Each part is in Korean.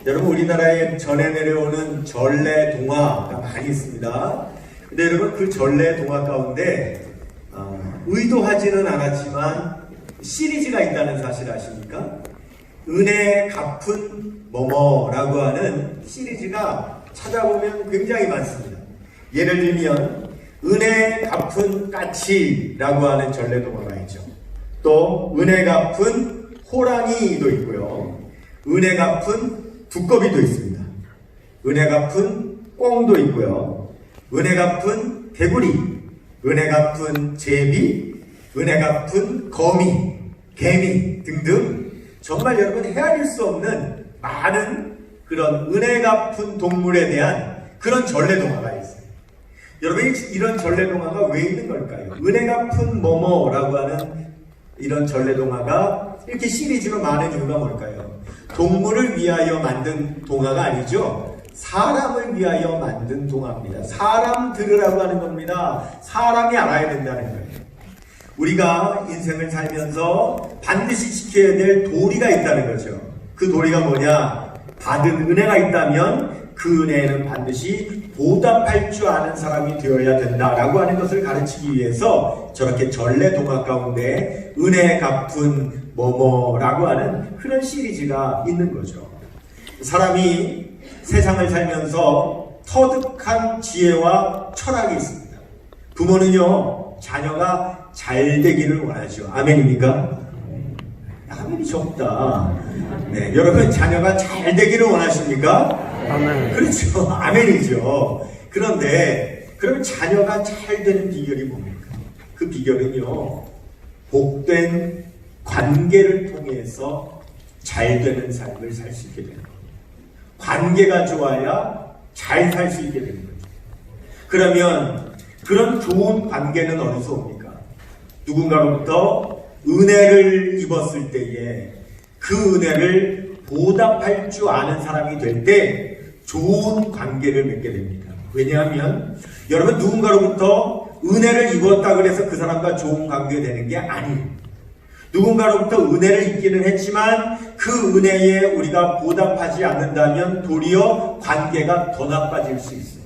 여러분 우리나라에 전해 내려오는 전래 동화가 많이 있습니다. 근데 여러분 그 전래 동화 가운데 의도하지는 않았지만 시리즈가 있다는 사실 아십니까? 은혜 갚은 뭐뭐라고 하는 시리즈가 찾아보면 굉장히 많습니다. 예를 들면 은혜 갚은 까치라고 하는 전래 동화가 있죠. 또 은혜 갚은 호랑이도 있고요. 은혜 갚은 두꺼비도 있습니다. 은혜 갚은 꿩도 있고요. 은혜 갚은 개구리, 은혜 갚은 제비, 은혜 갚은 거미, 개미 등등 정말 여러분 헤아릴 수 없는 많은 그런 은혜 갚은 동물에 대한 그런 전래동화가 있어요. 여러분 이런 전래동화가 왜 있는 걸까요? 은혜 갚은 뭐뭐라고 하는 이런 전래동화가 이렇게 시리즈로 많은 이유가 뭘까요? 동물을 위하여 만든 동화가 아니죠. 사람을 위하여 만든 동화입니다. 사람 들으라고 하는 겁니다. 사람이 알아야 된다는 거예요. 우리가 인생을 살면서 반드시 지켜야 될 도리가 있다는 거죠. 그 도리가 뭐냐? 받은 은혜가 있다면 그 은혜에는 반드시 보답할 줄 아는 사람이 되어야 된다라고 하는 것을 가르치기 위해서 저렇게 전래 동화 가운데 은혜 갚은 뭐뭐라고 하는 그런 시리즈가 있는 거죠. 사람이 세상을 살면서 터득한 지혜와 철학이 있습니다. 부모는요, 자녀가 잘 되기를 원하죠. 아멘입니까? 아멘이 적다. 네, 여러분 자녀가 잘 되기를 원하십니까? 아멘. 그렇죠. 아멘이죠. 그런데 그럼 자녀가 잘 되는 비결이 뭡니까? 그 비결은요, 복된 관계를 통해서 잘 되는 삶을 살 수 있게 되는 거예요. 관계가 좋아야 잘 살 수 있게 되는 거죠. 그러면 그런 좋은 관계는 어디서 옵니까? 누군가로부터 은혜를 입었을 때에 그 은혜를 보답할 줄 아는 사람이 될 때 좋은 관계를 맺게 됩니다. 왜냐하면 여러분 누군가로부터 은혜를 입었다 그래서 그 사람과 좋은 관계가 되는 게 아니에요. 누군가로부터 은혜를 입기는 했지만 그 은혜에 우리가 보답하지 않는다면 도리어 관계가 더 나빠질 수 있어요.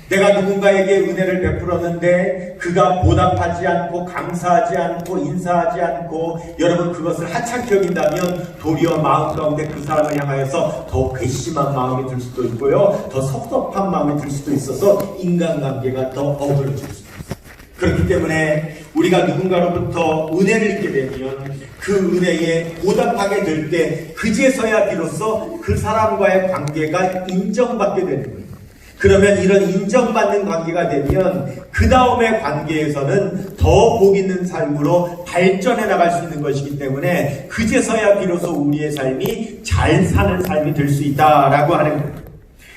내가 누군가에게 은혜를 베풀었는데 그가 보답하지 않고 감사하지 않고 인사하지 않고 여러분 그것을 하찮게 여긴다면 도리어 마음 가운데 그 사람을 향하여서 더 괘씸한 마음이 들 수도 있고요. 더 섭섭한 마음이 들 수도 있어서 인간관계가 더 어그러질 수도 있어요. 그렇기 때문에 우리가 누군가로부터 은혜를 입게 되면 그 은혜에 보답하게 될 때 그제서야 비로소 그 사람과의 관계가 인정받게 되는 거예요. 그러면 이런 인정받는 관계가 되면 그 다음의 관계에서는 더 복 있는 삶으로 발전해 나갈 수 있는 것이기 때문에 그제서야 비로소 우리의 삶이 잘 사는 삶이 될 수 있다라고 하는 거예요.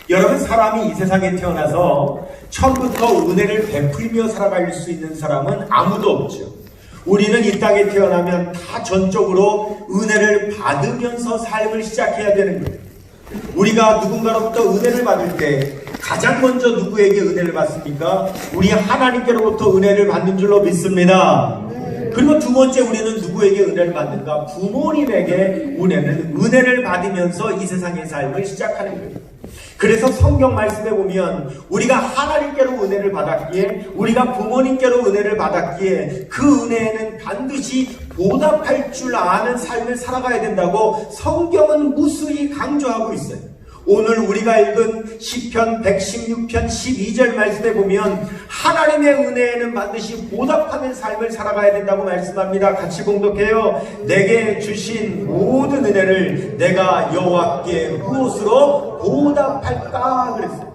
여러분 사람이 이 세상에 태어나서 처음부터 은혜를 베풀며 살아갈 수 있는 사람은 아무도 없죠. 우리는 이 땅에 태어나면 다 전적으로 은혜를 받으면서 삶을 시작해야 되는 거예요. 우리가 누군가로부터 은혜를 받을 때 가장 먼저 누구에게 은혜를 받습니까? 우리 하나님께로부터 은혜를 받는 줄로 믿습니다. 그리고 두 번째 우리는 누구에게 은혜를 받는가? 부모님에게 은혜를 받으면서 이 세상의 삶을 시작하는 거예요. 그래서 성경 말씀에 보면 우리가 하나님께로 은혜를 받았기에 우리가 부모님께로 은혜를 받았기에 그 은혜에는 반드시 보답할 줄 아는 삶을 살아가야 된다고 성경은 무수히 강조하고 있어요. 오늘 우리가 읽은 시편 116편 12절 말씀에 보면 하나님의 은혜에는 반드시 보답하는 삶을 살아가야 된다고 말씀합니다. 같이 봉독해요. 내게 주신 모든 은혜를 내가 여호와께 무엇으로 보답할까 그랬어요.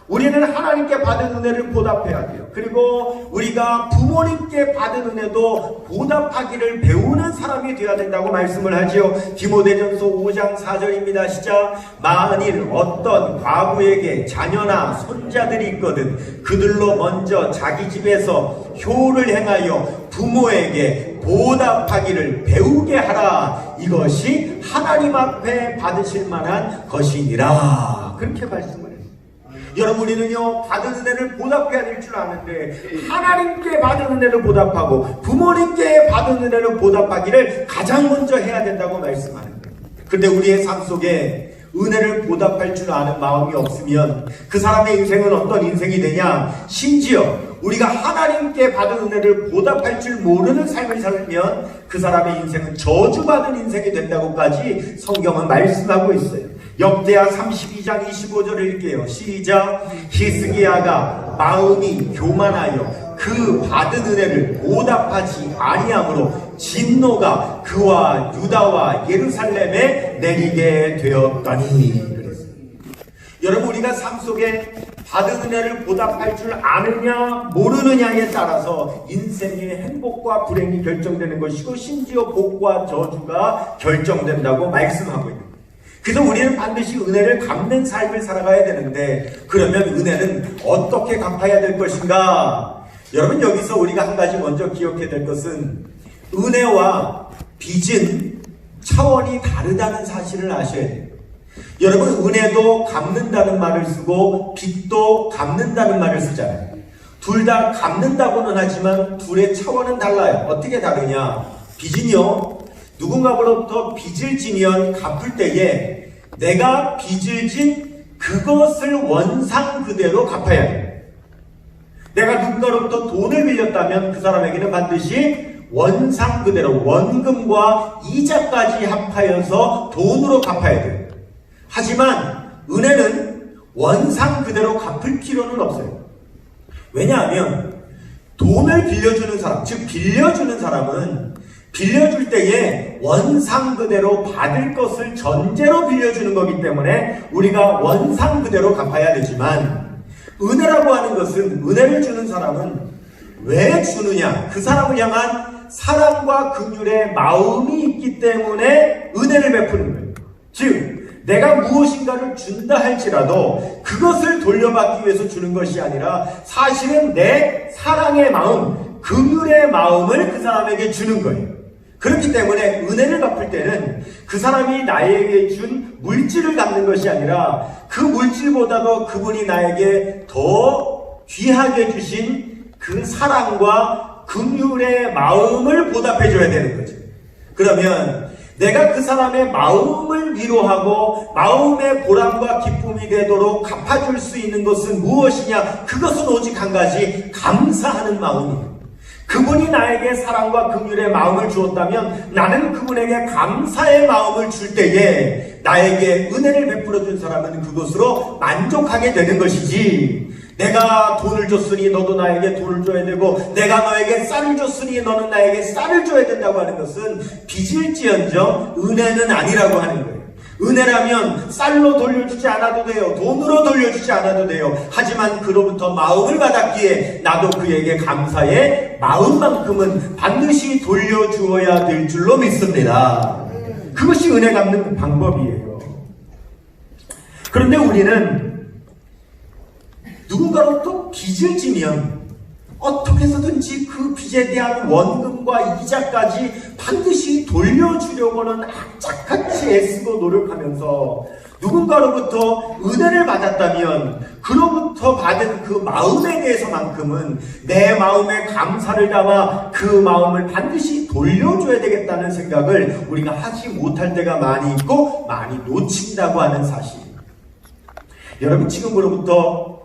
우리는 하나님께 받은 은혜를 보답해야 돼요. 그리고 우리가 부모님께 받은 은혜도 보답하기를 배우는 사람이 되어야 된다고 말씀을 하지요. 디모데전서 5장 4절입니다. 시작. 만일 어떤 과부에게 자녀나 손자들이 있거든 그들로 먼저 자기 집에서 효를 행하여 부모에게 보답하기를 배우게 하라. 이것이 하나님 앞에 받으실 만한 것이니라. 그렇게 말씀을 해요. 여러분 우리는요 받은 은혜를 보답해야 될 줄 아는데 하나님께 받은 은혜를 보답하고 부모님께 받은 은혜를 보답하기를 가장 먼저 해야 된다고 말씀하는 거예요. 그런데 우리의 삶 속에 은혜를 보답할 줄 아는 마음이 없으면 그 사람의 인생은 어떤 인생이 되냐? 심지어 우리가 하나님께 받은 은혜를 보답할 줄 모르는 삶을 살면 그 사람의 인생은 저주받은 인생이 된다고까지 성경은 말씀하고 있어요. 역대하 32장 25절을 읽게요. 시작. 히스기야가 마음이 교만하여 그 받은 은혜를 보답하지 아니함으로 진노가 그와 유다와 예루살렘에 내리게 되었더니. 여러분, 우리가 삶 속에 받은 은혜를 보답할 줄 아느냐 모르느냐에 따라서 인생의 행복과 불행이 결정되는 것이고 심지어 복과 저주가 결정된다고 말씀하고 있습니다. 그래서 우리는 반드시 은혜를 갚는 삶을 살아가야 되는데, 그러면 은혜는 어떻게 갚아야 될 것인가? 여러분, 여기서 우리가 한 가지 먼저 기억해야 될 것은 은혜와 빚은 차원이 다르다는 사실을 아셔야 돼요. 여러분, 은혜도 갚는다는 말을 쓰고 빚도 갚는다는 말을 쓰잖아요. 둘 다 갚는다고는 하지만 둘의 차원은 달라요. 어떻게 다르냐? 빚은요, 누군가로부터 빚을 지면 갚을 때에 내가 빚을 진 그것을 원상 그대로 갚아야 돼요. 내가 누군가로부터 돈을 빌렸다면 그 사람에게는 반드시 원상 그대로 원금과 이자까지 합하여서 돈으로 갚아야 돼요. 하지만 은혜는 원상 그대로 갚을 필요는 없어요. 왜냐하면 돈을 빌려주는 사람, 즉 빌려주는 사람은 빌려줄 때에 원상 그대로 받을 것을 전제로 빌려주는 거기 때문에 우리가 원상 그대로 갚아야 되지만, 은혜라고 하는 것은, 은혜를 주는 사람은 왜 주느냐? 그 사람을 향한 사랑과 긍휼의 마음이 있기 때문에 은혜를 베푸는 거예요. 즉 내가 무엇인가를 준다 할지라도 그것을 돌려받기 위해서 주는 것이 아니라 사실은 내 사랑의 마음, 긍휼의 마음을 그 사람에게 주는 거예요. 그렇기 때문에 은혜를 갚을 때는 그 사람이 나에게 준 물질을 갚는 것이 아니라 그 물질보다도 그분이 나에게 더 귀하게 주신 그 사랑과 긍휼의 마음을 보답해 줘야 되는 거죠. 그러면 내가 그 사람의 마음을 위로하고 마음의 보람과 기쁨이 되도록 갚아줄 수 있는 것은 무엇이냐? 그것은 오직 한 가지, 감사하는 마음이에요. 그분이 나에게 사랑과 긍휼의 마음을 주었다면 나는 그분에게 감사의 마음을 줄 때에 나에게 은혜를 베풀어 준 사람은 그것으로 만족하게 되는 것이지, 내가 돈을 줬으니 너도 나에게 돈을 줘야 되고 내가 너에게 쌀을 줬으니 너는 나에게 쌀을 줘야 된다고 하는 것은 빚일지언정 은혜는 아니라고 하는 거예요. 은혜라면 쌀로 돌려주지 않아도 돼요. 돈으로 돌려주지 않아도 돼요. 하지만 그로부터 마음을 받았기에 나도 그에게 감사의 마음만큼은 반드시 돌려주어야 될 줄로 믿습니다. 그것이 은혜 갚는 방법이에요. 그런데 우리는 누군가로부터 빚을 지면 어떻게 해서든지 그 빚에 대한 원금과 이자까지 반드시 돌려주려고는 악착같이 애쓰고 노력하면서 누군가로부터 은혜를 받았다면 그로부터 받은 그 마음에 대해서만큼은 내 마음에 감사를 담아 그 마음을 반드시 돌려줘야 되겠다는 생각을 우리가 하지 못할 때가 많이 있고 많이 놓친다고 하는 사실. 여러분, 지금으로부터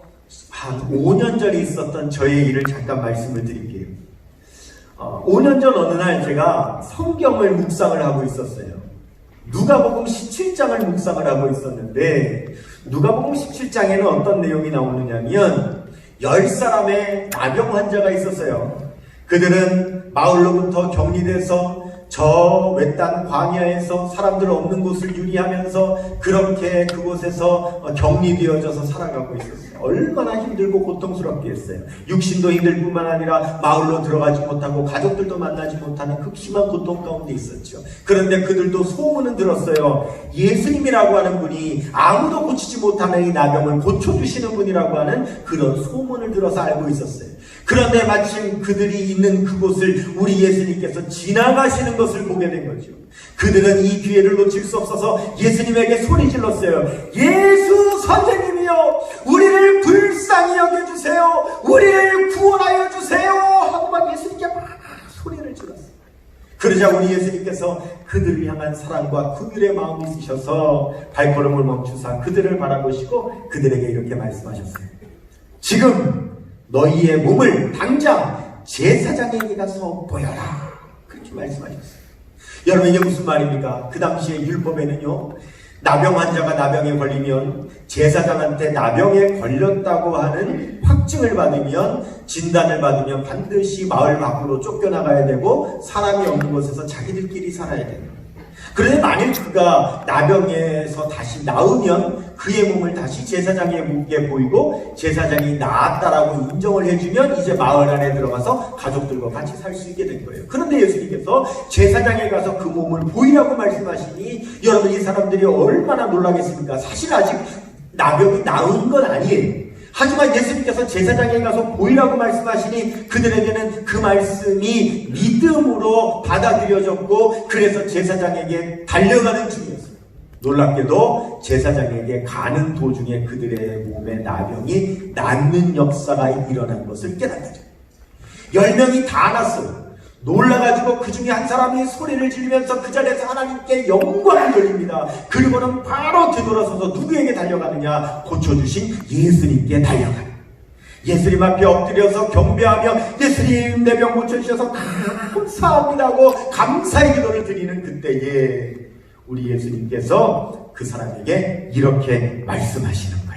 한 5년 전에 있었던 저의 일을 잠깐 말씀을 드릴게요. 5년 전 어느 날 제가 성경을 묵상을 하고 있었어요. 누가복음 17장을 묵상을 하고 있었는데, 누가복음 17장에는 어떤 내용이 나오느냐면 10사람의 나병 환자가 있었어요. 그들은 마을로부터 격리돼서 저 외딴 광야에서 사람들 없는 곳을 유리하면서 그렇게 그곳에서 격리되어져서 살아가고 있었어요. 얼마나 힘들고 고통스럽게 했어요. 육신도 힘들 뿐만 아니라 마을로 들어가지 못하고 가족들도 만나지 못하는 극심한 고통 가운데 있었죠. 그런데 그들도 소문은 들었어요. 예수님이라고 하는 분이 아무도 고치지 못하는 이 나병을 고쳐주시는 분이라고 하는 그런 소문을 들어서 알고 있었어요. 그런데 마침 그들이 있는 그곳을 우리 예수님께서 지나가시는 것을 보게 된 거죠. 그들은 이 기회를 놓칠 수 없어서 예수님에게 소리 질렀어요. 예수 선생님이여, 우리를 불쌍히 여겨주세요. 우리를 구원하여 주세요. 하고 막 예수님께 막 소리를 질렀어요. 그러자 우리 예수님께서 그들을 향한 사랑과 긍휼의 마음이 있으셔서 발걸음을 멈추사 그들을 바라보시고 그들에게 이렇게 말씀하셨어요. 지금 너희의 몸을 당장 제사장에게 가서 보여라. 그렇게 말씀하셨어요. 여러분, 이게 무슨 말입니까? 그 당시에 율법에는요, 나병 환자가 나병에 걸리면 제사장한테 나병에 걸렸다고 하는 확증을 받으면, 진단을 받으면 반드시 마을 밖으로 쫓겨나가야 되고 사람이 없는 곳에서 자기들끼리 살아야 돼요. 그런데 만일 그가 나병에서 다시 나으면 그의 몸을 다시 제사장에게 보이고 제사장이 나았다라고 인정을 해주면 이제 마을 안에 들어가서 가족들과 같이 살 수 있게 된 거예요. 그런데 예수님께서 제사장에 가서 그 몸을 보이라고 말씀하시니 여러분, 이 사람들이 얼마나 놀라겠습니까? 사실 아직 나병이 나은 건 아니에요. 하지만 예수님께서 제사장에 가서 보이라고 말씀하시니 그들에게는 그 말씀이 믿음으로 받아들여졌고, 그래서 제사장에게 달려가는 중이었어요. 놀랍게도 제사장에게 가는 도중에 그들의 몸에 나병이 낫는 역사가 일어난 것을 깨닫게 돼요. 10명이 다 났어요. 놀라가지고 그 중에 한 사람이 소리를 지르면서 그 자리에서 하나님께 영광을 돌립니다. 그리고는 바로 되돌아서서 누구에게 달려가느냐? 고쳐주신 예수님께 달려가요. 예수님 앞에 엎드려서 경배하며 예수님, 내 병 고쳐주셔서 감사합니다 하고 감사의 기도를 드리는 그때에 우리 예수님께서 그 사람에게 이렇게 말씀하시는 거예요.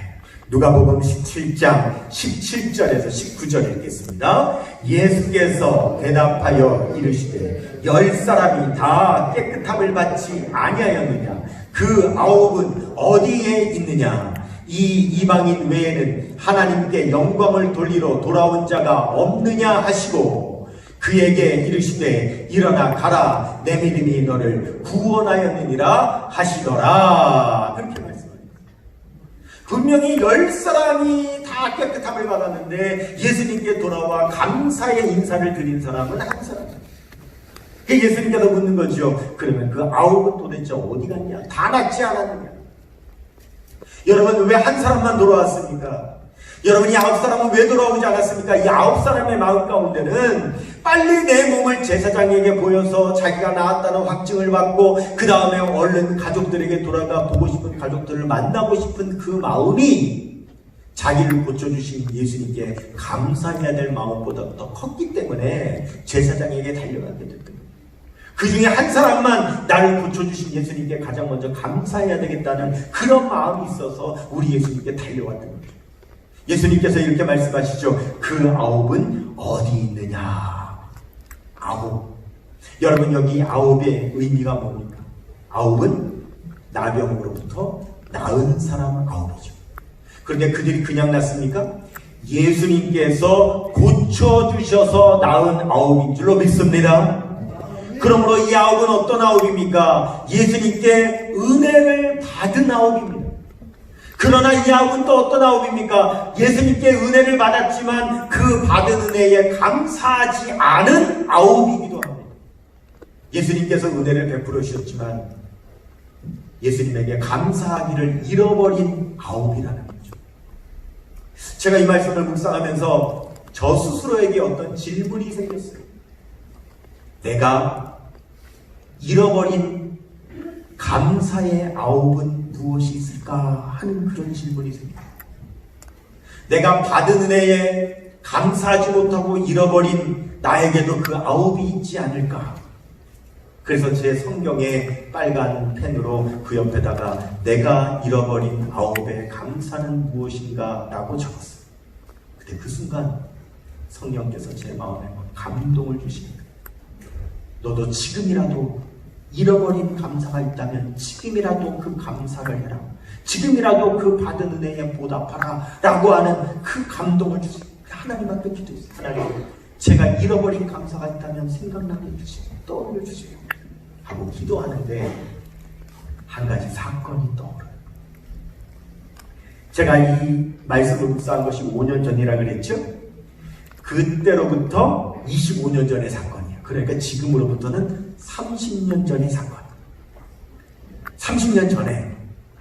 누가복음 17장 17절에서 19절 읽겠습니다. 예수께서 대답하여 이르시되 10사람이 다 깨끗함을 받지 아니하였느냐? 그 9은 어디에 있느냐? 이 이방인 외에는 하나님께 영광을 돌리러 돌아온 자가 없느냐 하시고 그에게 이르시되 일어나 가라, 내 믿음이 너를 구원하였느니라 하시더라. 그렇게 말씀합니다. 분명히 10사람이 다 깨끗함을 받았는데 예수님께 돌아와 감사의 인사를 드린 사람은 한 사람입니다. 예수님께서 묻는 거죠. 그러면 그 9은 도대체 어디 갔냐? 다 낫지 않았느냐? 여러분, 왜 한 사람만 돌아왔습니까? 여러분, 이 9사람은 왜 돌아오지 않았습니까? 이 9사람의 마음 가운데는 빨리 내 몸을 제사장에게 보여서 자기가 나았다는 확증을 받고 그 다음에 얼른 가족들에게 돌아가 보고 싶은 가족들을 만나고 싶은 그 마음이 자기를 고쳐주신 예수님께 감사해야 될 마음보다 더 컸기 때문에 제사장에게 달려가게 됐던 거예요. 그 중에 한 사람만 나를 고쳐주신 예수님께 가장 먼저 감사해야 되겠다는 그런 마음이 있어서 우리 예수님께 달려왔던 거예요. 예수님께서 이렇게 말씀하시죠. 그 9은 어디 있느냐? 9. 여러분, 여기 9의 의미가 뭡니까? 9은 나병으로부터 나은 사람 9이죠. 그런데 그들이 그냥 났습니까? 예수님께서 고쳐주셔서 나은 9인 줄로 믿습니다. 그러므로 이 9은 어떤 9입니까? 예수님께 은혜를 받은 9입니다. 그러나 이 9은 또 어떤 9입니까? 예수님께 은혜를 받았지만 그 받은 은혜에 감사하지 않은 9이기도 합니다. 예수님께서 은혜를 베풀어 주셨지만 예수님에게 감사하기를 잃어버린 9이라는 거죠. 제가 이 말씀을 묵상하면서 저 스스로에게 어떤 질문이 생겼어요. 내가 잃어버린 감사의 9은 무엇이 있을까 하는 그런 질문이 생깁니다. 내가 받은 은혜에 감사하지 못하고 잃어버린 나에게도 그 9이 있지 않을까? 그래서 제 성경에 빨간 펜으로 그 옆에다가 내가 잃어버린 9의 감사는 무엇인가 라고 적었어요. 근데 그 순간 성령께서 제 마음에 감동을 주십니다. 너도 지금이라도 잃어버린 감사가 있다면 지금이라도 그 감사를 해라. 지금이라도 그 받은 은혜에 보답하라 라고 하는 그 감동을 주세요. 하나님 앞에 기도했어요. 하나님, 제가 잃어버린 감사가 있다면 생각나게 해주세요. 떠올려 주세요. 하고 기도하는데 한 가지 사건이 떠오르요. 제가 이 말씀을 묵상한 것이 5년 전이라 그랬죠? 그때로부터 25년 전의 사건이에요. 그러니까 지금으로부터는 30년 전의 사건. 30년 전에,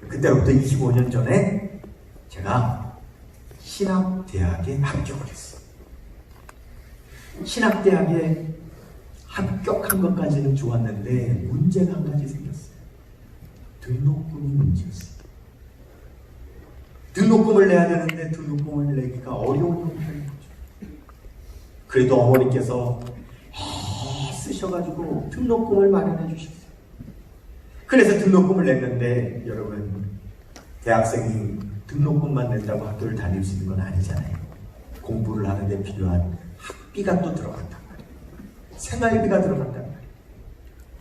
그때로부터 25년 전에 제가 신학대학에 합격을 했어요. 신학대학에 합격한 것까지는 좋았는데 문제가 한 가지 생겼어요. 등록금이 문제였어요. 등록금을 내야 되는데 등록금을 내기가 어려운 형편인 거죠. 그래도 어머니께서 쓰셔가지고 등록금을 마련해 주셨어요. 그래서 등록금을 냈는데 여러분, 대학생이 등록금만 낸다고 학교를 다닐 수 있는 건 아니잖아요. 공부를 하는데 필요한 학비가 또 들어간단 말이에요. 생활비가 들어간단 말이에요.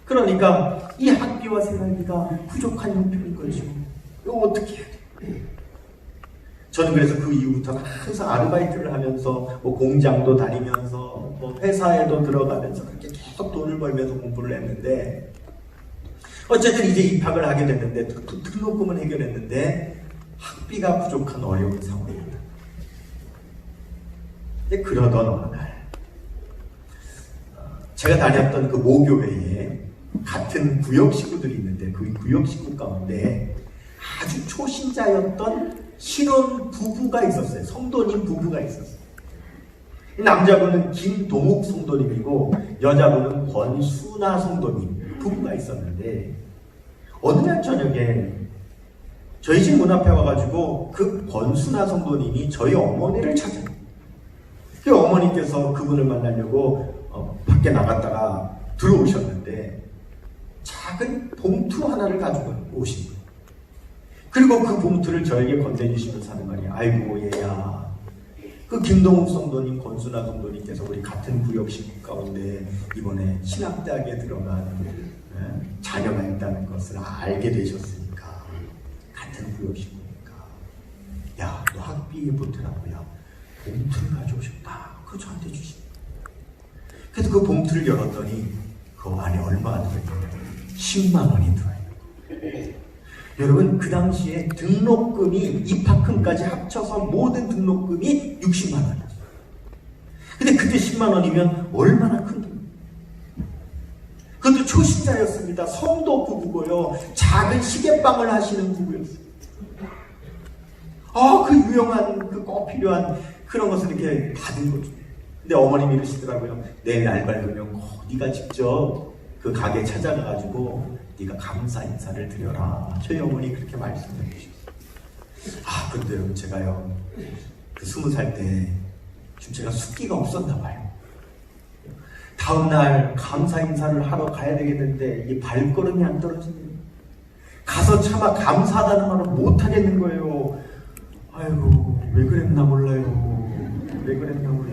그러니까 이 학비와 생활비가 부족한 형편인 거죠. 이거 어떻게 해야 돼요? 저는 그래서 그 이후부터 항상 아르바이트를 하면서 뭐 공장도 다니면서 뭐 회사에도 들어가면서 그렇게 계속 돈을 벌면서 공부를 했는데, 어쨌든 이제 입학을 하게 됐는데 등록금은 해결했는데 학비가 부족한 어려운 상황입니다. 근데 그러던 어느 날 제가 다녔던 그 모교회에 같은 구역 식구들이 있는데 그 구역 식구 가운데 아주 초신자였던 신혼 부부가 있었어요. 성도님 부부가 있었어요. 남자분은 김동욱 성도님이고 여자분은 권순아 성도님 부부가 있었는데, 어느 날 저녁에 저희 집 문 앞에 와가지고 그 권순아 성도님이 저희 어머니를 찾아요. 그 어머니께서 그분을 만나려고 밖에 나갔다가 들어오셨는데 작은 봉투 하나를 가지고 오신 거예요. 그리고 그 봉투를 저에게 건네주시면서 하는 말이, 아이고 얘야, 그 김동욱 성도님, 권순아 성도님께서 우리 같은 구역 식구 가운데 이번에 신학대학에 들어간 자녀가 있다는 것을 알게 되셨으니까, 같은 구역 식구니까 야, 너 학비에 보태라고 야 봉투를 가져오셨다. 그거 저한테 주시. 그래서 그 봉투를 열었더니 그 안에 얼마가 들어있냐면 10만 원이 들어있는. 여러분, 그 당시에 등록금이 입학금까지 합쳐서 모든 등록금이 60만 원이었어요. 근데 그때 10만 원이면 얼마나 큰 돈. 그것도 초신자였습니다. 성도 부부고요. 작은 시계방을 하시는 부부였어요. 그 유용한, 그 꼭 필요한 그런 것을 이렇게 받은 거죠. 근데 어머님이 이러시더라고요. 내일 날 밝으면 꼭 네가 직접 그 가게 찾아가가지고 네가 감사 인사를 드려라. 저희 어머니 그렇게 말씀해 주셨어요. 근데 여러분, 제가요, 그 20살 때 좀 제가 숫기가 없었나 봐요. 다음날 감사 인사를 하러 가야 되겠는데 이 발걸음이 안 떨어지네요. 가서 차마 감사하다는 말을 못 하겠는 거예요. 아이고, 왜 그랬나 몰라요. 왜 그랬나 몰라요.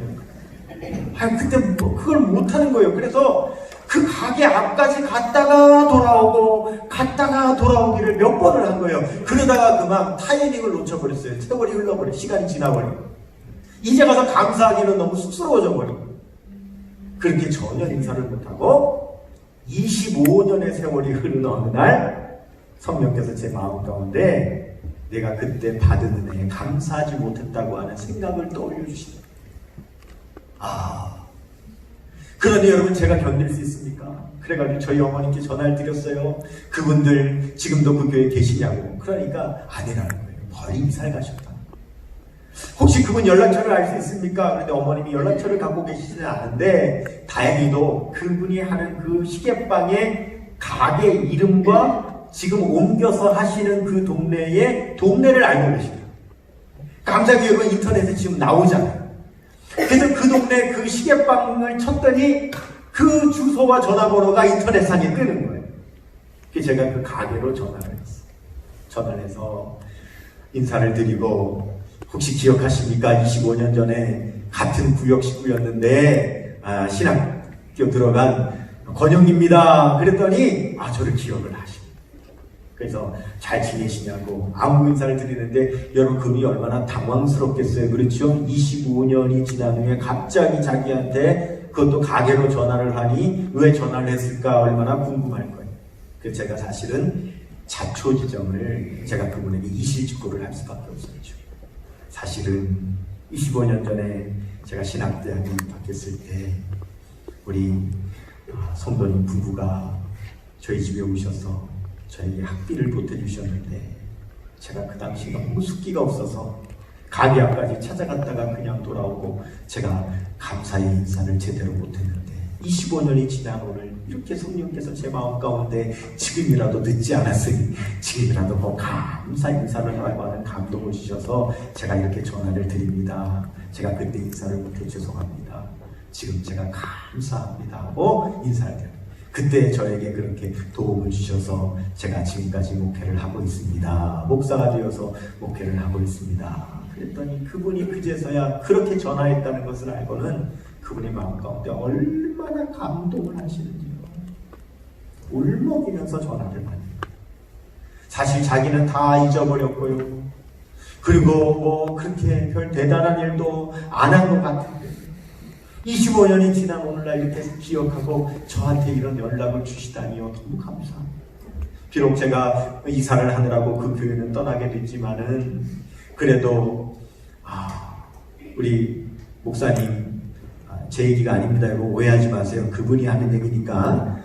그때 뭐 그걸 못 하는 거예요. 그래서 그 가게 앞까지 갔다가 돌아오기를 몇 번을 한 거예요. 그러다가 그만 타이밍을 놓쳐버렸어요. 세월이 흘러버려. 시간이 지나버리고. 이제 가서 감사하기는 너무 쑥스러워져 버리고. 그렇게 전혀 인사를 못하고 25년의 세월이 흐른 어느 날 성령께서 제 마음 가운데 내가 그때 받은 은혜에 감사하지 못했다고 하는 생각을 떠올려 주시네요. 그런데 여러분, 제가 견딜 수 있습니까? 그래가지고 저희 어머니께 전화를 드렸어요. 그분들 지금도 그 교회에 계시냐고. 그러니까 아니라는 거예요. 멀리 이사를 가셨다. 혹시 그분 연락처를 알 수 있습니까? 그런데 어머님이 연락처를 갖고 계시지는 않은데 다행히도 그분이 하는 그 시계방의 가게 이름과 지금 옮겨서 하시는 그 동네를 알고 계십니다. 감사하게 여러분, 인터넷에 지금 나오잖아요. 그래서 그 동네 그 시계방을 쳤더니 그 주소와 전화번호가 인터넷상에 뜨는 거예요. 그래서 제가 그 가게로 전화를 했어요. 전화를 해서 인사를 드리고, 혹시 기억하십니까? 25년 전에 같은 구역 식구였는데 신학교 들어간 권영입니다. 그랬더니 저를 기억을 하십니다. 그래서 잘 지내시냐고 안부 인사를 드리는데 여러분, 그분이 얼마나 당황스럽겠어요. 그렇죠? 25년이 지난 후에 갑자기 자기한테 그것도 가게로 전화를 하니 왜 전화를 했을까 얼마나 궁금할 거예요. 그래서 제가 사실은 자초지정을 제가 그분에게 이실직고를 할 수밖에 없었죠. 사실은 25년 전에 제가 신학대학에 입학했을 때 우리 성도님 부부가 저희 집에 오셔서 저에게 학비를 보태주셨는데 제가 그 당시 너무 숫기가 없어서 가게 앞까지 찾아갔다가 그냥 돌아오고 제가 감사의 인사를 제대로 못했는데 25년이 지난 오늘 이렇게 성령께서 제 마음 가운데 지금이라도 늦지 않았으니 지금이라도 뭐 감사 인사를 하라고 하는 감동을 주셔서 제가 이렇게 전화를 드립니다. 제가 그때 인사를 못해 죄송합니다. 지금 제가 감사합니다 하고 인사를 드립니다. 그때 저에게 그렇게 도움을 주셔서 제가 지금까지 목회를 하고 있습니다. 목사가 되어서 목회를 하고 있습니다. 그랬더니 그분이 그제서야 그렇게 전화했다는 것을 알고는 그분의 마음 가운데 얼마나 감동을 하시는지요. 울먹이면서 전화를 받는 거예요. 사실 자기는 다 잊어버렸고요. 그리고 뭐 그렇게 별 대단한 일도 안 한 것 같은데 25년이 지난 오늘날 이렇게 기억하고 저한테 이런 연락을 주시다니요. 너무 감사합니다. 비록 제가 이사를 하느라고 그 교회는 떠나게 됐지만은 그래도 우리 목사님 제 얘기가 아닙니다. 이거 오해하지 마세요. 그분이 하는 얘기니까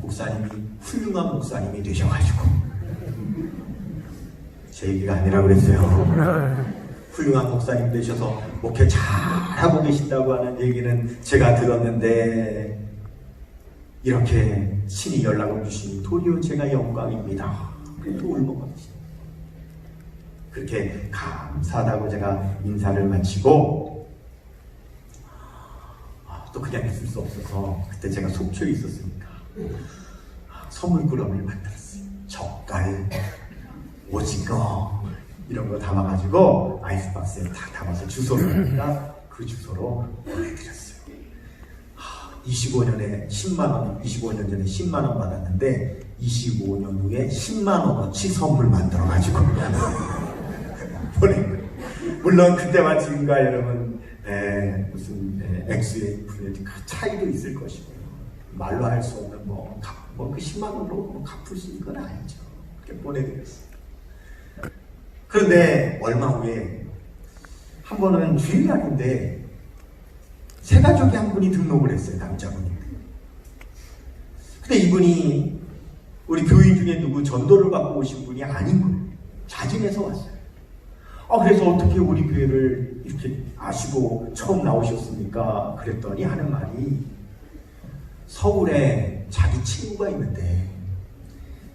목사님이 훌륭한 목사님이 되셔가지고 제 얘기가 아니라 그랬어요. 훌륭한 목사님 되셔서 목회 잘하고 계신다고 하는 얘기는 제가 들었는데 이렇게 신이 연락을 주시니 도리어 제가 영광입니다. 또 울먹었지. 그렇게 감사하다고 제가 인사를 마치고 또 그냥 있을 수 없어서 그때 제가 속초에 있었으니까 선물꾸러미를 만들었어요. 젓갈, 오징어 이런 거 담아가지고 아이스박스에 다 담아서 주소를 하니까 그 주소로 보내드렸어요. 25년에 10만원, 25년 전에 10만원 받았는데 25년 후에 10만원어치 선물 만들어가지고 보낸 거예요. 물론 그때와 지금과 여러분 무슨 액수의 차이도 있을 것이고요. 말로 할 수 없는 그 10만원으로 갚을 수 있는 건 아니죠. 그렇게 보내드렸어요. 그런데 얼마 후에 한 번은 주일날인데 세 가족이 한 분이 등록을 했어요. 남자분이. 근데 이분이 우리 교인 중에 누구 전도를 받고 오신 분이 아닌 거예요. 자진해서 왔어요. 그래서 어떻게 우리 교회를 이렇게 아시고 처음 나오셨습니까? 그랬더니 하는 말이 서울에 자기 친구가 있는데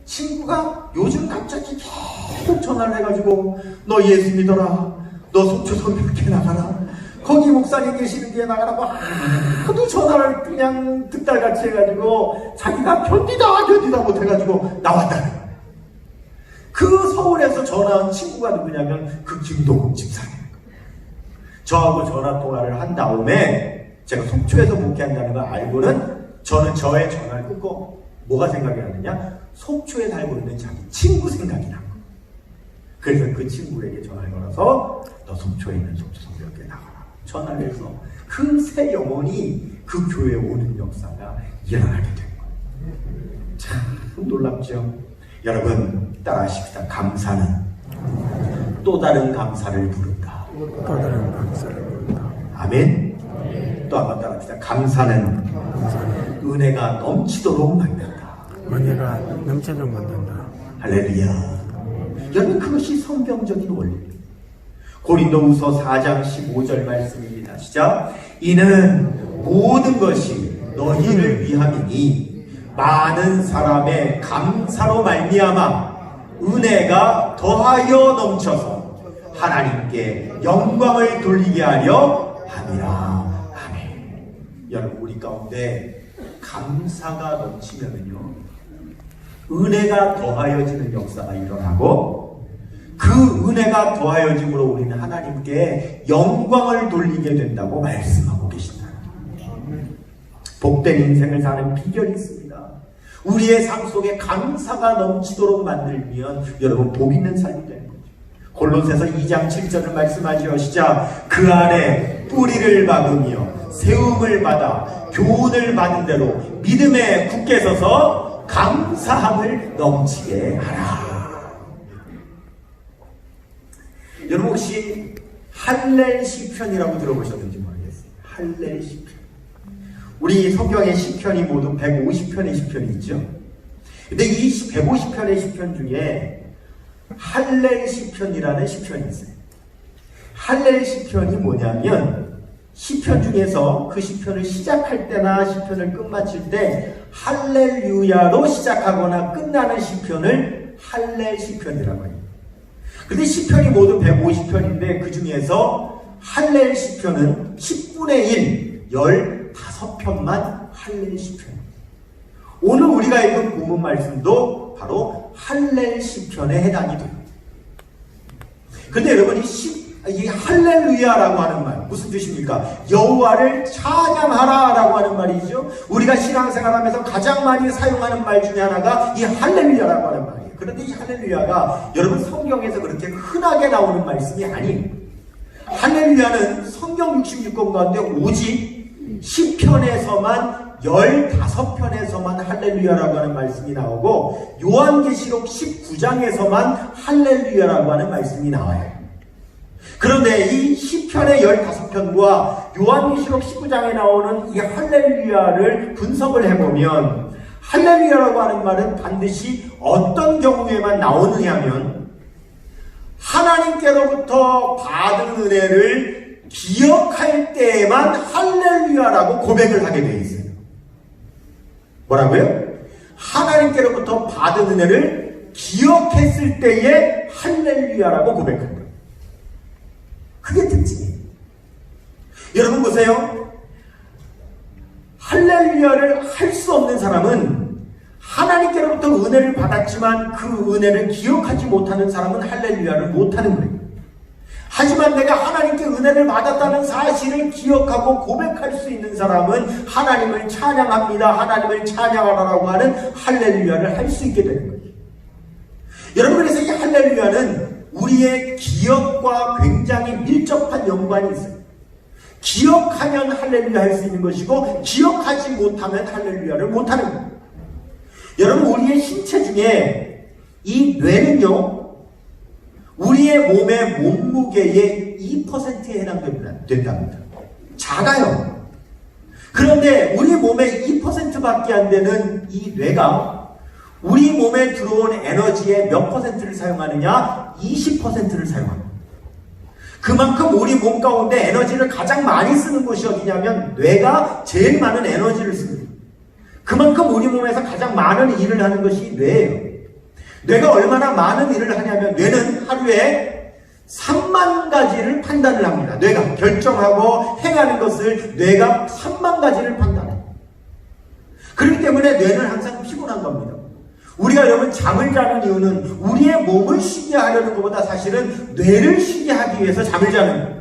친구가 요즘 갑자기 계속 전화를 해가지고 너 예수 믿어라, 너 속초 성교회 나가라, 거기 목사님 계시는 데 나가라고 하도 전화를 그냥 득달같이 해가지고 자기가 견디다 못해가지고 나왔다는 거예요. 그 서울에서 전화한 친구가 누구냐면 그 김동욱 집사님. 저하고 전화통화를 한 다음에 제가 속초에서 목회한다는 걸 알고는 저는 저의 전화를 끊고 뭐가 생각이 나느냐? 속초에 살고 있는 자기 친구 생각이 난 거예요. 그래서 그 친구에게 전화를 걸어서 너 속초에 있는 속초 성교회 나가라 전화를 해서 그 새 영혼이 그 교회에 오는 역사가 일어나게 된 거예요. 참 놀랍죠? 여러분 따라하십시다. 감사는 또 다른 감사를 부른다. 또 다른 감사를 부른다. 아멘. 또 한 번 따라합시다. 감사는 은혜가 넘치도록 만든다. 은혜가 넘치도록 만든다. 할렐루야. 여러분 그것이 성경적인 원리입니다. 고린도후서 4장 15절 말씀입니다. 시작. 이는 모든 것이 너희를 위함이니 많은 사람의 감사로 말미암아 은혜가 더하여 넘쳐서 하나님께 영광을 돌리게 하려 함이라. 아멘. 여러분 우리 가운데 감사가 넘치면은요 은혜가 더하여지는 역사가 일어나고 그 은혜가 더하여짐으로 우리는 하나님께 영광을 돌리게 된다고 말씀하고 계신다. 복된 인생을 사는 비결이 있습니다. 우리의 삶 속에 감사가 넘치도록 만들면 여러분 복 있는 삶이 되는 거죠. 골로새서 2장 7절을 말씀하시오. 시작. 그 안에 뿌리를 박으며 세움을 받아 교훈을 받은 대로 믿음에 굳게 서서 감사함을 넘치게 하라. 여러분 혹시 할렐 시편이라고 들어보셨는지 모르겠어요. 할렐 시편. 우리 성경의 시편이 모두 150편의 시편이 있죠. 근데 이 150편의 시편 중에 할렐 시편이라는 시편이 있어요. 할렐 시편이 뭐냐면 시편 중에서 그 시편을 시작할 때나 시편을 끝마칠 때 할렐루야로 시작하거나 끝나는 시편을 할렐 시편이라고 해요. 근데 시편이 모두 150편인데 그 중에서 할렐 시편은 10분의 1, 15편만 할렐 시편. 오늘 우리가 읽은 본문 말씀도 바로 할렐 시편에 해당이 돼요. 근데 여러분 이 할렐루야라고 하는 말 무슨 뜻입니까? 여호와를 찬양하라라고 하는 말이죠. 우리가 신앙생활하면서 가장 많이 사용하는 말 중에 하나가 이 할렐루야라고 하는 말이에요. 그런데 이 할렐루야가 여러분 성경에서 그렇게 흔하게 나오는 말씀이 아니에요. 할렐루야는 성경 66권 가운데 오직 시편에서만 15편에서만 할렐루야라고 하는 말씀이 나오고 요한계시록 19장에서만 할렐루야라고 하는 말씀이 나와요. 그런데 이 시편의 15편과 요한계시록 19장에 나오는 이 할렐루야를 분석을 해보면 할렐루야라고 하는 말은 반드시 어떤 경우에만 나오느냐 하면 하나님께로부터 받은 은혜를 기억할 때에만 할렐루야라고 고백을 하게 되어 있어요. 뭐라고요? 하나님께로부터 받은 은혜를 기억했을 때에 할렐루야라고 고백합니다. 그게 특징이에요. 여러분 보세요. 할렐루야를 할 수 없는 사람은 하나님께로부터 은혜를 받았지만 그 은혜를 기억하지 못하는 사람은 할렐루야를 못하는 거예요. 하지만 내가 하나님께 은혜를 받았다는 사실을 기억하고 고백할 수 있는 사람은 하나님을 찬양합니다. 하나님을 찬양하라고 하는 할렐루야를 할 수 있게 되는 거예요. 여러분 그래서 이 할렐루야는 우리의 기억과 굉장히 밀접한 연관이 있어요. 기억하면 할렐루야 할 수 있는 것이고 기억하지 못하면 할렐루야를 못하는 거예요. 여러분 우리의 신체 중에 이 뇌는요 우리의 몸의 몸무게의 2%에 해당된답니다. 작아요. 그런데 우리 몸의 2%밖에 안 되는 이 뇌가 우리 몸에 들어온 에너지의 몇 퍼센트를 사용하느냐? 20%를 사용합니다. 그만큼 우리 몸 가운데 에너지를 가장 많이 쓰는 곳이 어디냐면 뇌가 제일 많은 에너지를 씁니다. 그만큼 우리 몸에서 가장 많은 일을 하는 것이 뇌예요. 뇌가 얼마나 많은 일을 하냐면 뇌는 하루에 3만 가지를 판단을 합니다. 뇌가 결정하고 행하는 것을 뇌가 3만 가지를 판단해요. 그렇기 때문에 뇌는 항상 피곤한 겁니다. 우리가 여러분 잠을 자는 이유는 우리의 몸을 쉬게 하려는 것보다 사실은 뇌를 쉬게 하기 위해서 잠을 자는 거예요.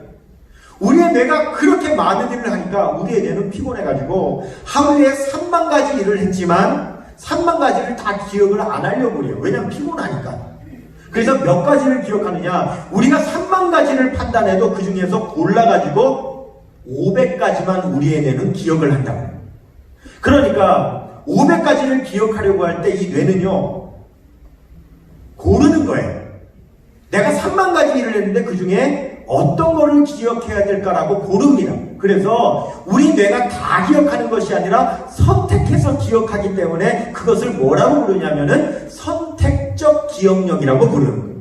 우리의 뇌가 그렇게 많은 일을 하니까 우리의 뇌는 피곤해가지고 하루에 3만 가지 일을 했지만 3만 가지를 다 기억을 안 하려고 그래요. 왜냐하면 피곤하니까. 그래서 몇 가지를 기억하느냐? 우리가 3만 가지를 판단해도 그 중에서 골라가지고 500가지만 우리의 뇌는 기억을 한다고. 그러니까 500가지를 기억하려고 할 때 이 뇌는요 고르는 거예요. 내가 3만 가지 일을 했는데 그 중에 어떤 거를 기억해야 될까라고 고릅니다. 그래서 우리 뇌가 다 기억하는 것이 아니라 선택해서 기억하기 때문에 그것을 뭐라고 부르냐면은 선택적 기억력이라고 부르는 거예요.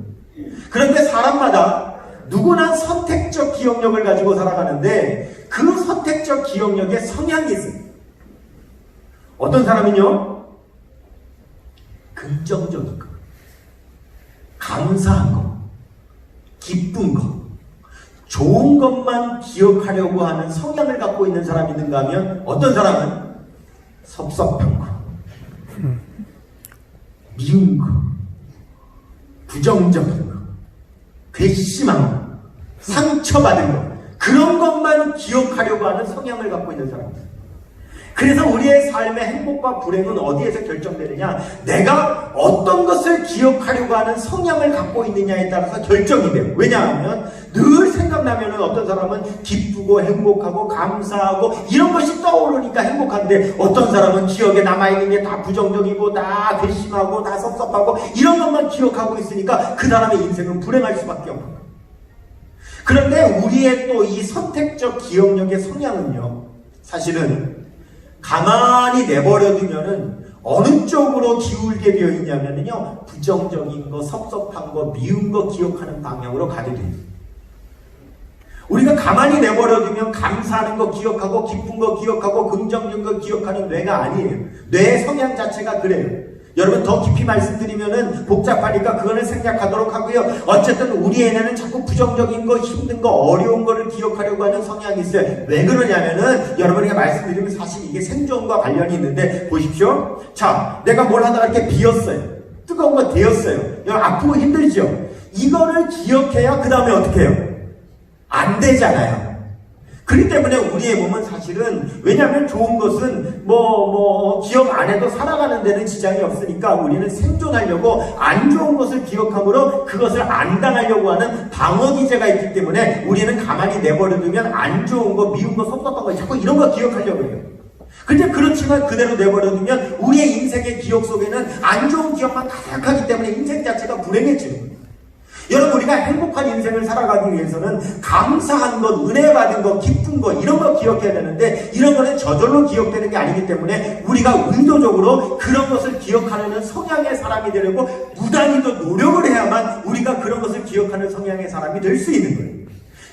그런데 사람마다 누구나 선택적 기억력을 가지고 살아가는데 그 선택적 기억력에 성향이 있어요. 어떤 사람은요 긍정적인 거, 감사한 거, 기쁜 거, 좋은 것만 기억하려고 하는 성향을 갖고 있는 사람이 있는가 하면 어떤 사람은 섭섭한 거, 미운 거, 부정적인 거, 괘씸한 거, 상처받은 거, 그런 것만 기억하려고 하는 성향을 갖고 있는 사람입니다. 그래서 우리의 삶의 행복과 불행은 어디에서 결정되느냐? 내가 어떤 것을 기억하려고 하는 성향을 갖고 있느냐에 따라서 결정이 돼요. 왜냐하면 늘 생각나면 어떤 사람은 기쁘고 행복하고 감사하고 이런 것이 떠오르니까 행복한데 어떤 사람은 기억에 남아있는 게 다 부정적이고 다 괘씸하고 다 섭섭하고 이런 것만 기억하고 있으니까 그 사람의 인생은 불행할 수밖에 없는 거예요. 그런데 우리의 또 이 선택적 기억력의 성향은요 사실은 가만히 내버려두면은 어느 쪽으로 기울게 되어 있냐면요 부정적인 거, 섭섭한 거, 미운 거 기억하는 방향으로 가게 돼요. 우리가 가만히 내버려두면 감사하는 거 기억하고 기쁜 거 기억하고 긍정적인 거 기억하는 뇌가 아니에요. 뇌의 성향 자체가 그래요. 여러분 더 깊이 말씀드리면은 복잡하니까 그거는 생략하도록 하고요. 어쨌든 우리 애는 자꾸 부정적인 거, 힘든 거, 어려운 거를 기억하려고 하는 성향이 있어요. 왜 그러냐면은 여러분에게 말씀드리면 사실 이게 생존과 관련이 있는데 보십시오. 자, 내가 뭘 하다가 이렇게 비었어요. 뜨거운 거 데였어요. 아프고 힘들죠. 이거를 기억해야 그 다음에 어떻게 해요? 안 되잖아요. 그렇기 때문에 우리의 몸은 사실은, 왜냐하면 좋은 것은 기억 안 해도 살아가는 데는 지장이 없으니까 우리는 생존하려고 안 좋은 것을 기억함으로 그것을 안 당하려고 하는 방어기제가 있기 때문에 우리는 가만히 내버려두면 안 좋은 거, 미운 거, 섭섭한 거 자꾸 이런 거 기억하려고 해요. 근데 그렇지만 그대로 내버려두면 우리의 인생의 기억 속에는 안 좋은 기억만 가득하기 때문에 인생 자체가 불행해지는 거예요. 여러분, 우리가 행복한 인생을 살아가기 위해서는 감사한 것, 은혜 받은 것, 기쁜 것 이런 거 기억해야 되는데 이런 거는 저절로 기억되는 게 아니기 때문에 우리가 의도적으로 그런 것을 기억하는 성향의 사람이 되려고 무단히 더 노력을 해야만 우리가 그런 것을 기억하는 성향의 사람이 될 수 있는 거예요.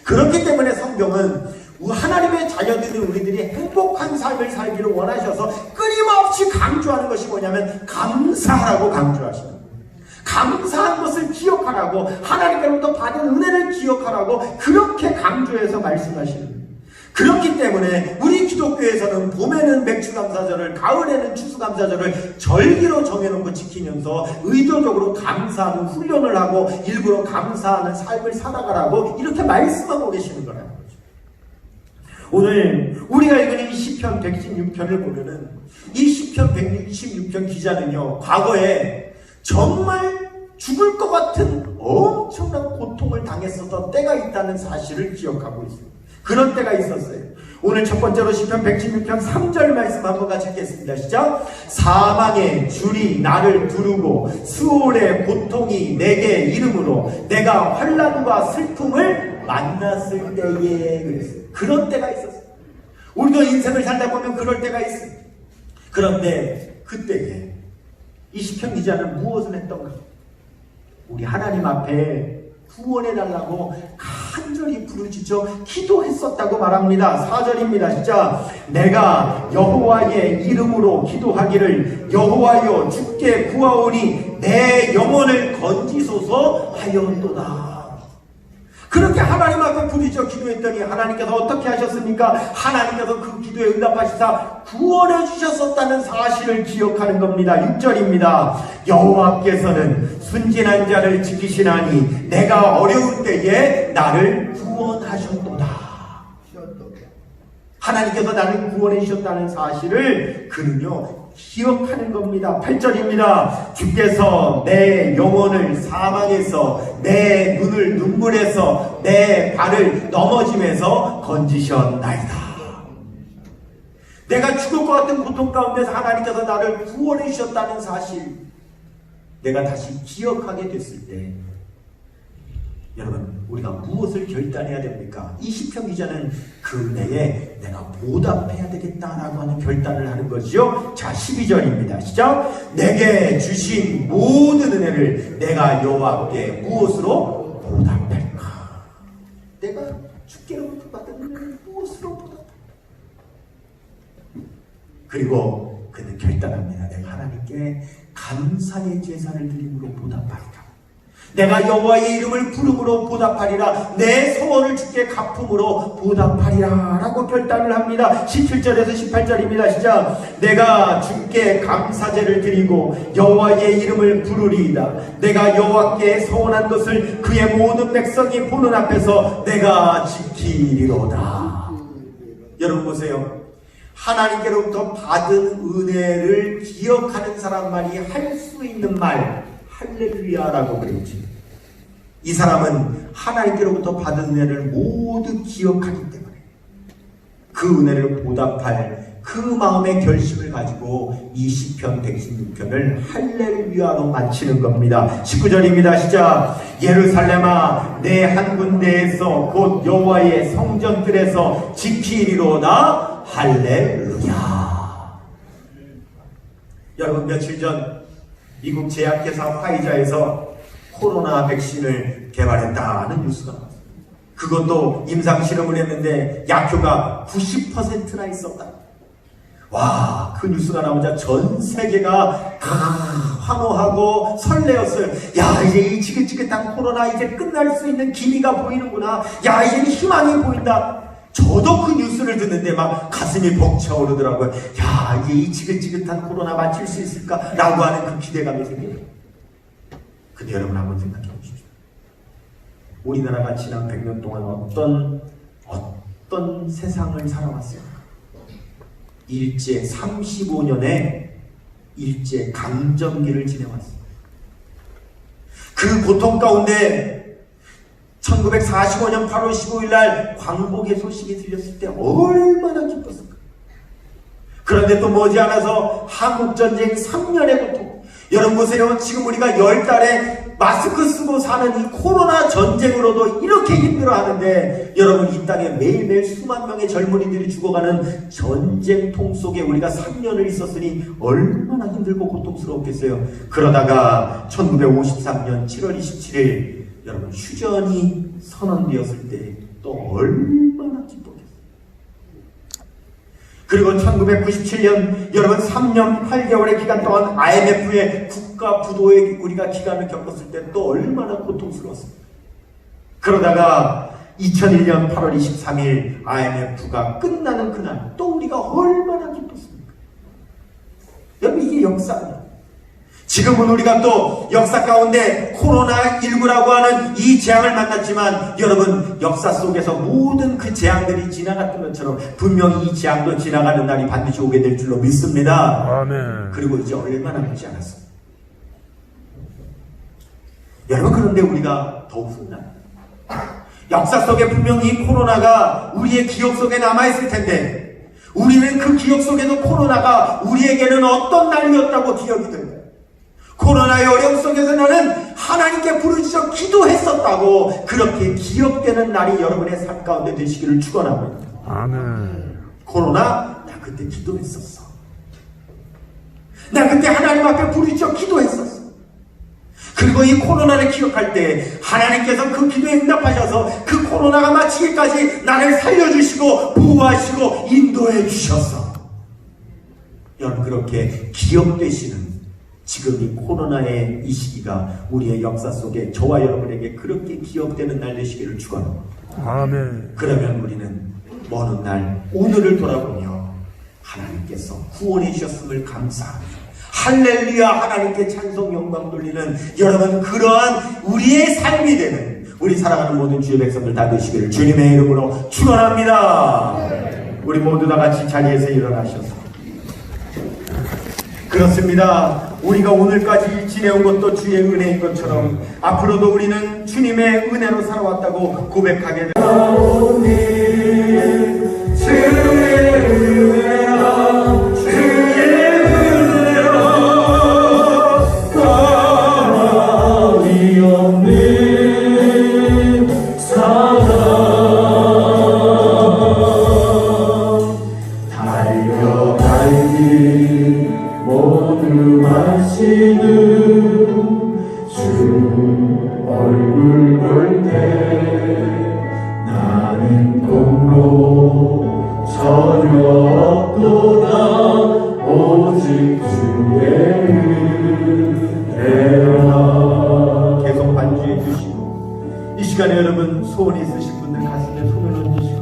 그렇기 때문에 성경은 하나님의 자녀들인 우리들이 행복한 삶을 살기를 원하셔서 끊임없이 강조하는 것이 뭐냐면 감사하라고 강조하시는 거예요. 감사한 것을 기억하라고, 하나님께로부터 받은 은혜를 기억하라고 그렇게 강조해서 말씀하시는 거예요. 그렇기 때문에 우리 기독교에서는 봄에는 맥주감사절을, 가을에는 추수감사절을 절기로 정해놓고 지키면서 의도적으로 감사하는 훈련을 하고 일부러 감사하는 삶을 살아가라고 이렇게 말씀하고 계시는 거라는 거죠. 오늘 우리가 읽은 이 시편 116편을 보면은 이 시편 116편 기자는요, 과거에 정말 죽을 것 같은 엄청난 고통을 당했었던 때가 있다는 사실을 기억하고 있습니다. 그런 때가 있었어요. 오늘 첫 번째로 시편 116편 3절 말씀 한번 같이 읽겠습니다. 시작. 사망의 줄이 나를 두르고 수월의 고통이 내게 이름으로 내가 환난과 슬픔을 만났을 때에 그랬어요. 그런 때가 있었어요. 우리도 인생을 살다 보면 그럴 때가 있어요. 그런데 그때에 이 시편 기자는 무엇을 했던가? 우리 하나님 앞에 구원해달라고 간절히 부르짖어 기도했었다고 말합니다. 4절입니다. 진짜 내가 여호와의 이름으로 기도하기를 여호와여 주께 구하오니 내 영혼을 건지소서 하였도다. 그렇게 하나님 앞에 부르짖어 기도했더니 하나님께서 어떻게 하셨습니까? 하나님께서 그 기도에 응답하시사 구원해 주셨었다는 사실을 기억하는 겁니다. 6절입니다. 여호와께서는 순진한 자를 지키시나니 내가 어려울 때에 나를 구원하셨도다. 하나님께서 나를 구원해 주셨다는 사실을 그는요 기억하는 겁니다. 8절입니다. 주께서 내 영혼을 사망에서 내 눈을 눈물에서 내 발을 넘어짐에서 건지셨나이다. 내가 죽을 것 같은 고통 가운데서 하나님께서 나를 구원해 주셨다는 사실 내가 다시 기억하게 됐을 때 여러분 우리가 무엇을 결단해야 됩니까? 이 시편 기자는 그 은혜에 내가 보답해야 되겠다라고 하는 결단을 하는 거죠. 자 12절입니다. 시작. 내게 주신 모든 은혜를 내가 여호와께 무엇으로 보답할까? 내가 주께로부터 받은 은혜를 무엇으로 보답할까? 그리고 그는 결단합니다. 내가 하나님께 감사의 제사를 드림으로 보답하리라. 내가 여호와의 이름을 부름으로 보답하리라. 내 소원을 주께 갚음으로 보답하리라 라고 결단을 합니다. 17절에서 18절입니다. 시작. 내가 주께 감사제를 드리고 여호와의 이름을 부르리이다. 내가 여호와께 서원한 것을 그의 모든 백성이 보는 앞에서 내가 지키리로다. 여러분 보세요. 하나님께로부터 받은 은혜를 기억하는 사람만이 할 수 있는 말 할렐루야라고 그랬지. 이 사람은 하나님께로부터 받은 은혜를 모두 기억하기 때문에 그 은혜를 보답할 그 마음의 결심을 가지고 이 시편 116편을 할렐루야로 마치는 겁니다. 19절입니다. 시작. 예루살렘아 내 한 군데에서 곧 여호와의 성전들에서 지키리로다. 할렐루야. 여러분 며칠 전 미국 제약회사 화이자에서 코로나 백신을 개발했다는 뉴스가 나왔습니다. 그것도 임상실험을 했는데 약효가 90%나 있었다. 와, 그 뉴스가 나오자 전 세계가 다 환호하고 설레었어요. 야, 이제 이 지긋지긋한 코로나 이제 끝날 수 있는 기미가 보이는구나. 야, 이제 희망이 보인다. 저도 그 뉴스를 듣는데 막 가슴이 벅차오르더라고요. 야, 이제 이 지긋지긋한 코로나 맞출 수 있을까? 라고 하는 그 기대감이 생겨요. 근데 여러분 한번 생각해 보십시오. 우리나라가 지난 100년 동안 어떤 세상을 살아왔어요? 일제 35년의 일제 강점기를 지내왔어요. 그 고통 가운데 1945년 8월 15일 날 광복의 소식이 들렸을 때 얼마나 기뻤을까? 그런데 또 머지않아서 한국전쟁 3년의 고통. 여러분 보세요. 지금 우리가 10달에 마스크 쓰고 사는 이 코로나 전쟁으로도 이렇게 힘들어하는데 여러분 이 땅에 매일매일 수만 명의 젊은이들이 죽어가는 전쟁통 속에 우리가 3년을 있었으니 얼마나 힘들고 고통스러웠겠어요. 그러다가 1953년 7월 27일 여러분 휴전이 선언되었을 때 또 얼마나 기뻤겠어요. 그리고 1997년 여러분 3년 8개월의 기간 동안 IMF의 국가 부도의 우리가 기간을 겪었을 때 또 얼마나 고통스러웠습니까? 그러다가 2001년 8월 23일 IMF가 끝나는 그날 또 우리가 얼마나 기뻤습니까? 여러분 이게 역사입니다. 지금은 우리가 또 역사 가운데 코로나19라고 하는 이 재앙을 만났지만 여러분 역사 속에서 모든 그 재앙들이 지나갔던 것처럼 분명히 이 재앙도 지나가는 날이 반드시 오게 될 줄로 믿습니다. 아멘. 그리고 이제 얼마 남지 않았습니다. 여러분 그런데 우리가 더 웃습니다. 역사 속에 분명히 코로나가 우리의 기억 속에 남아있을 텐데 우리는 그 기억 속에도 코로나가 우리에게는 어떤 날이었다고 기억이 됩니다. 코로나의 어려움 속에서 나는 하나님께 부르짖어 기도했었다고 그렇게 기억되는 날이 여러분의 삶 가운데 되시기를 축원합니다. 아멘. 코로나 나 그때 기도했었어. 나 그때 하나님 앞에 부르짖어 기도했었어. 그리고 이 코로나를 기억할 때 하나님께서 그 기도에 응답하셔서 그 코로나가 마치기까지 나를 살려주시고 보호하시고 인도해 주셨어. 여러분 그렇게 기억되시는 지금 이 코로나의 이 시기가 우리의 역사 속에 저와 여러분에게 그렇게 기억되는 날 되시기를 축원합니다. 아멘. 그러면 우리는 먼 날 오늘을 돌아보며 하나님께서 구원해 주셨음을 감사합니다. 할렐루야 하나님께 찬송 영광 돌리는 여러분 그러한 우리의 삶이 되는 우리 사랑하는 모든 주의 백성들 다 되시기를 주님의 이름으로 축원합니다. 우리 모두 다 같이 자리에서 일어나셔서 그렇습니다. 우리가 오늘까지 지내온 것도 주의 은혜인 것처럼 앞으로도 우리는 주님의 은혜로 살아왔다고 고백하게 됩니다. 얼굴 볼 때 나는 공로 전혀 없도다 오직 주의 은혜라. 계속 반주해 주시고 이 시간에 여러분 소원 있으신 분들 가슴에 손을 얹으시고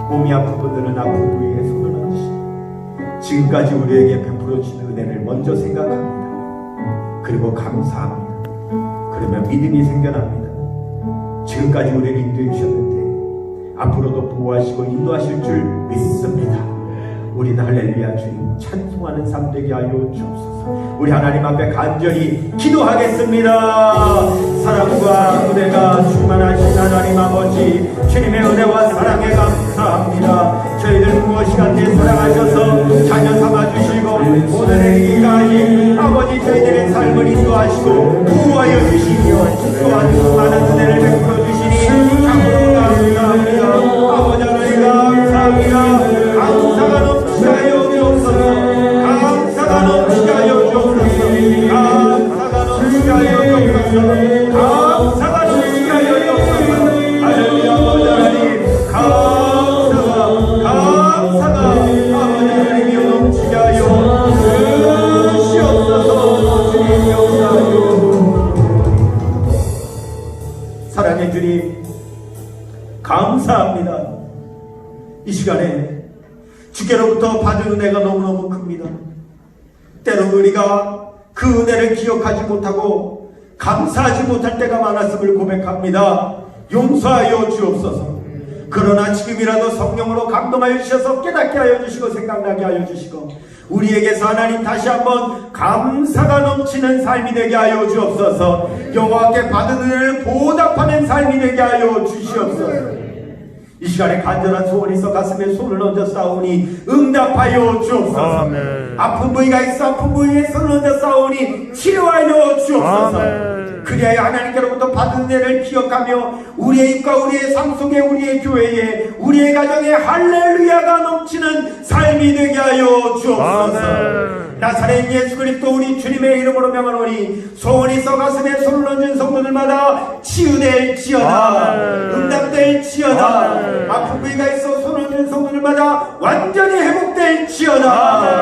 몸이 아픈 분들은 아픈 부위에 손을 얹으시고 지금까지 우리에게 베풀어 주신 은혜를 먼저 생각합니다. 그리고 감사합니다. 그러면 믿음이 생겨납니다. 지금까지 우리를 인도해 주셨는데 앞으로도 보호하시고 인도하실 줄 믿습니다. 우리는 할렐루야 주님 찬송하는 삶 되게 하여 주옵소서. 우리 하나님 앞에 간절히 기도하겠습니다. 사랑과 은혜가 충만하신 하나님 아버지 주님의 은혜와 사랑에 감사합니다. 저희들 무엇이간데 사랑하셔서 자녀 삼아주시고 오늘의 이기까지 아버지 저희들의 삶을 인도하시고 구하여 주시며 또한 수많은 은혜를 베풀어 주시니 참으로 감사합니다. 아버지 하나님 감사합니다. 감사가 넘치게 하여 주옵소서. 감사가 넘치게 하여 주옵소서. 감사가 넘치게 하여 주옵소서. 감사가 넘치게 하여 주옵소서. 할렐루야. 감사합니다. 이 시간에 주께로부터 받은 은혜가 너무너무 큽니다. 때로 우리가 그 은혜를 기억하지 못하고 감사하지 못할 때가 많았음을 고백합니다. 용서하여 주옵소서. 그러나 지금이라도 성령으로 감동하여 주셔서 깨닫게 하여 주시고 생각나게 하여 주시고 우리에게서 하나님 다시 한번 감사가 넘치는 삶이 되게 하여 주옵소서. 여호와께 받은 은혜를 보답하는 삶이 되게 하여 주시옵소서. 이 시간에 간절한 소원이 있어 가슴에 손을 얹어 싸우니 응답하여 주옵소서. 아멘. 아픈 부위가 있어 아픈 부위에 손을 얹어 싸우니 치료하여 주옵소서. 아멘. 그리하여 하나님께로부터 받은 은혜를 기억하며 우리의 입과 우리의 삶 속에 우리의 교회에 우리의 가정에 할렐루야가 넘치는 삶이 되게 하여 주옵소서. 아멘. 나사렛 예수 그리스도 우리 주님의 이름으로 명하노니 소원이 있어 가슴에 손을 얹은 성도들마다 치유될지어다. 아멘. 응답될지어다. 아멘. 아픈 부위가 있어 손을 얹은 성도들마다 완전히 회복될지어다.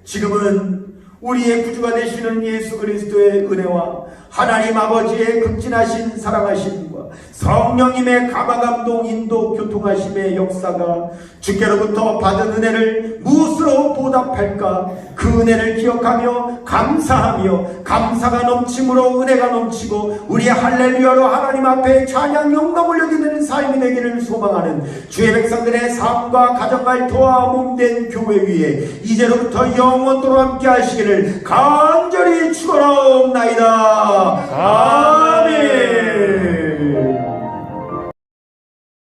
지금은 우리의 구주가 되시는 예수 그리스도의 은혜와 하나님 아버지의 극진하신 사랑하심과 성령님의 감화감동 인도 교통하심의 역사가 주께로부터 받은 은혜를 무엇으로 보답할까? 그 은혜를 기억하며 감사하며 감사가 넘침으로 은혜가 넘치고 우리의 할렐루야로 하나님 앞에 찬양 영광 올려드리는 삶이 되기를 소망하는 주의 백성들의 삶과 가정과 도와 몸된 교회 위에 이제로부터 영원토록 함께 하시기를 간절히 축원하옵나이다. 아멘.